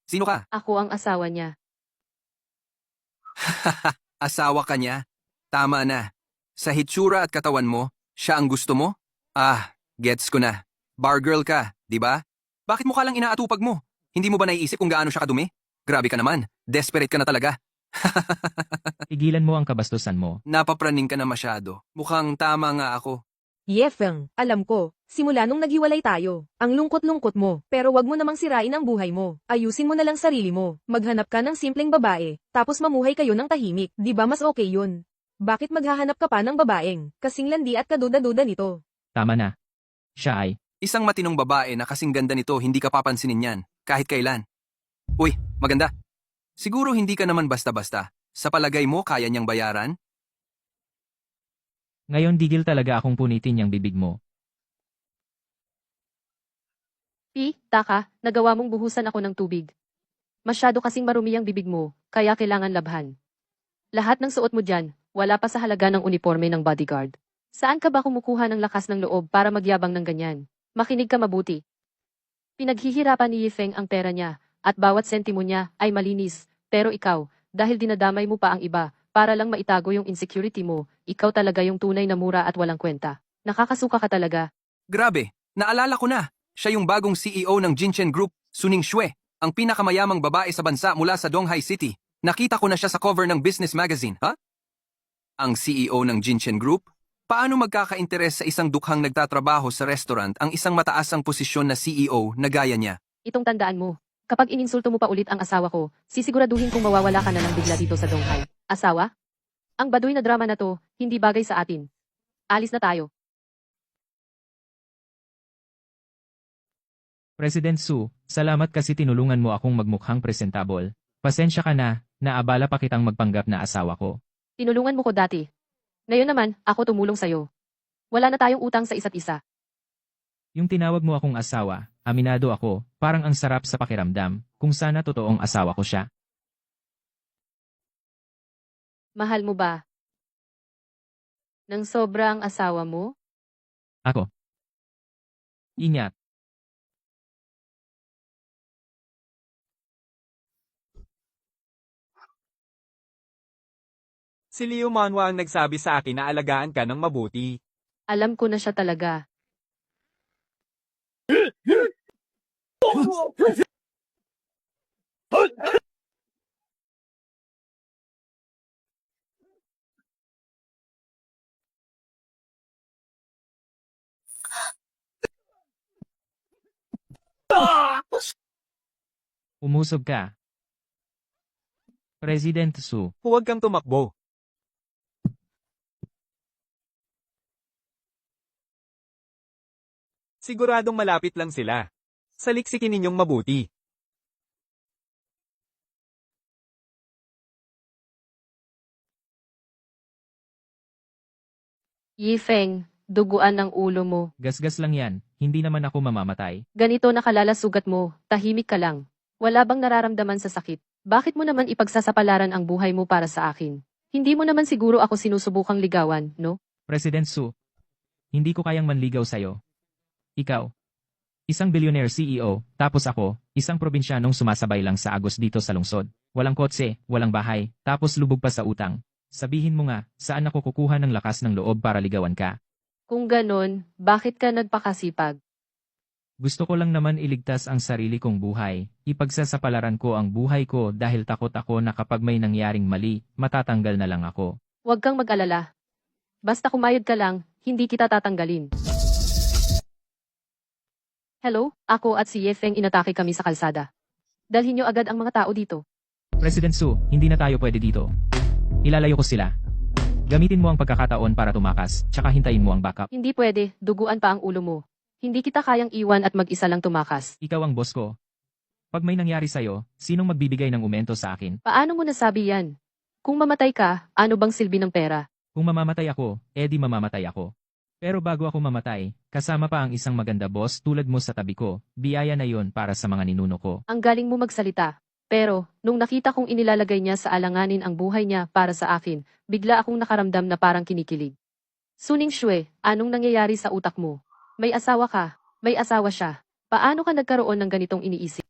Sino ka? Ako ang asawa niya. Asawa ka niya? Tama na. Sa hitsura at katawan mo, siya ang gusto mo? Ah, gets ko na. Bar girl ka, di ba? Bakit mo ka lang inaatupag mo? Hindi mo ba naiisip kung gaano siya kadumi? Grabe ka naman. Desperate ka na talaga. Tigilan mo ang kabastusan mo. Napapraning ka na masyado. Mukhang tama nga ako. Yefeng, alam ko, simula nung naghiwalay tayo, ang lungkot-lungkot mo, pero wag mo namang sirain ang buhay mo. Ayusin mo na lang sarili mo, maghanap ka ng simpleng babae, tapos mamuhay kayo ng tahimik, di ba mas okay yun? Bakit maghahanap ka pa ng babaeng, kasing landi at kaduda-duda nito? Tama na. Siya ay, Isang matinong babae na kasing ganda nito hindi ka papansinin yan, kahit kailan. Uy, maganda. Siguro hindi ka naman basta-basta. Sa palagay mo, kaya niyang bayaran? ngayon digil talaga akong punitin yung bibig mo. Taka, nagawa mong buhusan ako ng tubig. Masyado kasing marumi ang bibig mo, kaya kailangan labhan. Lahat ng suot mo dyan, wala pa sa halaga ng uniforme ng bodyguard. Saan ka ba kumukuha ng lakas ng loob para magyabang ng ganyan? Makinig ka mabuti. Pinaghihirapan ni Yifeng ang pera niya, at bawat sentimo niya ay malinis. Pero ikaw, dahil dinadamay mo pa ang iba, para lang maitago yung insecurity mo, ikaw talaga yung tunay na mura at walang kwenta. Nakakasuka ka talaga. Grabe, naalala ko na. Siya yung bagong CEO ng Jinchen Group, Suning Xue, ang pinakamayamang babae sa bansa mula sa Donghai City. Nakita ko na siya sa cover ng business magazine, ha? Ang CEO ng Jinchen Group? Paano magkaka-interes sa isang dukhang nagtatrabaho sa restaurant ang isang mataas ang posisyon na CEO na gaya niya? Itong tandaan mo. Kapag ininsulto mo pa ulit ang asawa ko, sisiguraduhin kong mawawala ka na ng bigla dito sa Donghai. Asawa? Ang baduy na drama na to, hindi bagay sa atin. Alis na tayo. President Su, salamat kasi tinulungan mo akong magmukhang presentable. Pasensya ka na, naabala pa kitang magpanggap na asawa ko. Tinulungan mo ko dati. Ngayon naman, ako tumulong sa'yo. Wala na tayong utang sa isa't isa. Yung tinawag mo akong asawa, aminado ako, parang ang sarap sa pakiramdam, kung sana totoong asawa ko siya. Mahal mo ba? Nang sobrang asawa mo? Ako. Ingat. Si Leo Manwa ang nagsabi sa akin na alagaan ka ng mabuti. Alam ko na siya talaga. Umusog ka. President Su, Huwag kang tumakbo. Siguradong malapit lang sila. Saliksikin ninyong mabuti. Yifeng, duguan ng ulo mo. gasgas lang yan, hindi naman ako mamamatay. Ganito nakalala sugat mo, tahimik ka lang. Wala bang nararamdaman sa sakit? Bakit mo naman ipagsasapalaran ang buhay mo para sa akin? Hindi mo naman siguro ako sinusubukang ligawan, no? President Su, hindi ko kayang manligaw sa'yo. Ikaw, isang billionaire CEO, tapos ako, isang probinsyanong sumasabay lang sa agos dito sa lungsod. Walang kotse, walang bahay, tapos lubog pa sa utang. Sabihin mo nga, saan ako kukuha ng lakas ng loob para ligawan ka? Kung ganon, bakit ka nagpakasipag? Gusto ko lang naman iligtas ang sarili kong buhay. Ipagsasapalaran ko ang buhay ko dahil takot ako na kapag may nangyaring mali, matatanggal na lang ako. Huwag kang mag-alala. Basta kumayod ka lang, hindi kita tatanggalin. Hello, ako at si Yefeng inatake kami sa kalsada. Dalhin niyo agad ang mga tao dito. President Su, hindi na tayo pwede dito. Ilalayo ko sila. Gamitin mo ang pagkakataon para tumakas, tsaka hintayin mo ang backup. Hindi pwede, duguan pa ang ulo mo. Hindi kita kayang iwan at mag-isa lang tumakas. Ikaw ang boss ko. Pag may nangyari sa'yo, sinong magbibigay ng umento sa akin? Paano mo nasabi yan? Kung mamatay ka, ano bang silbi ng pera? Kung mamamatay ako, edi mamamatay ako. Pero bago ako mamatay, kasama pa ang isang maganda boss tulad mo sa tabi ko, biyaya na yon para sa mga ninuno ko. Ang galing mo magsalita. Pero, nung nakita kong inilalagay niya sa alanganin ang buhay niya para sa akin, bigla akong nakaramdam na parang kinikilig. Suning Xue, anong nangyayari sa utak mo? May asawa ka, may asawa siya. Paano ka nagkaroon ng ganitong iniisip?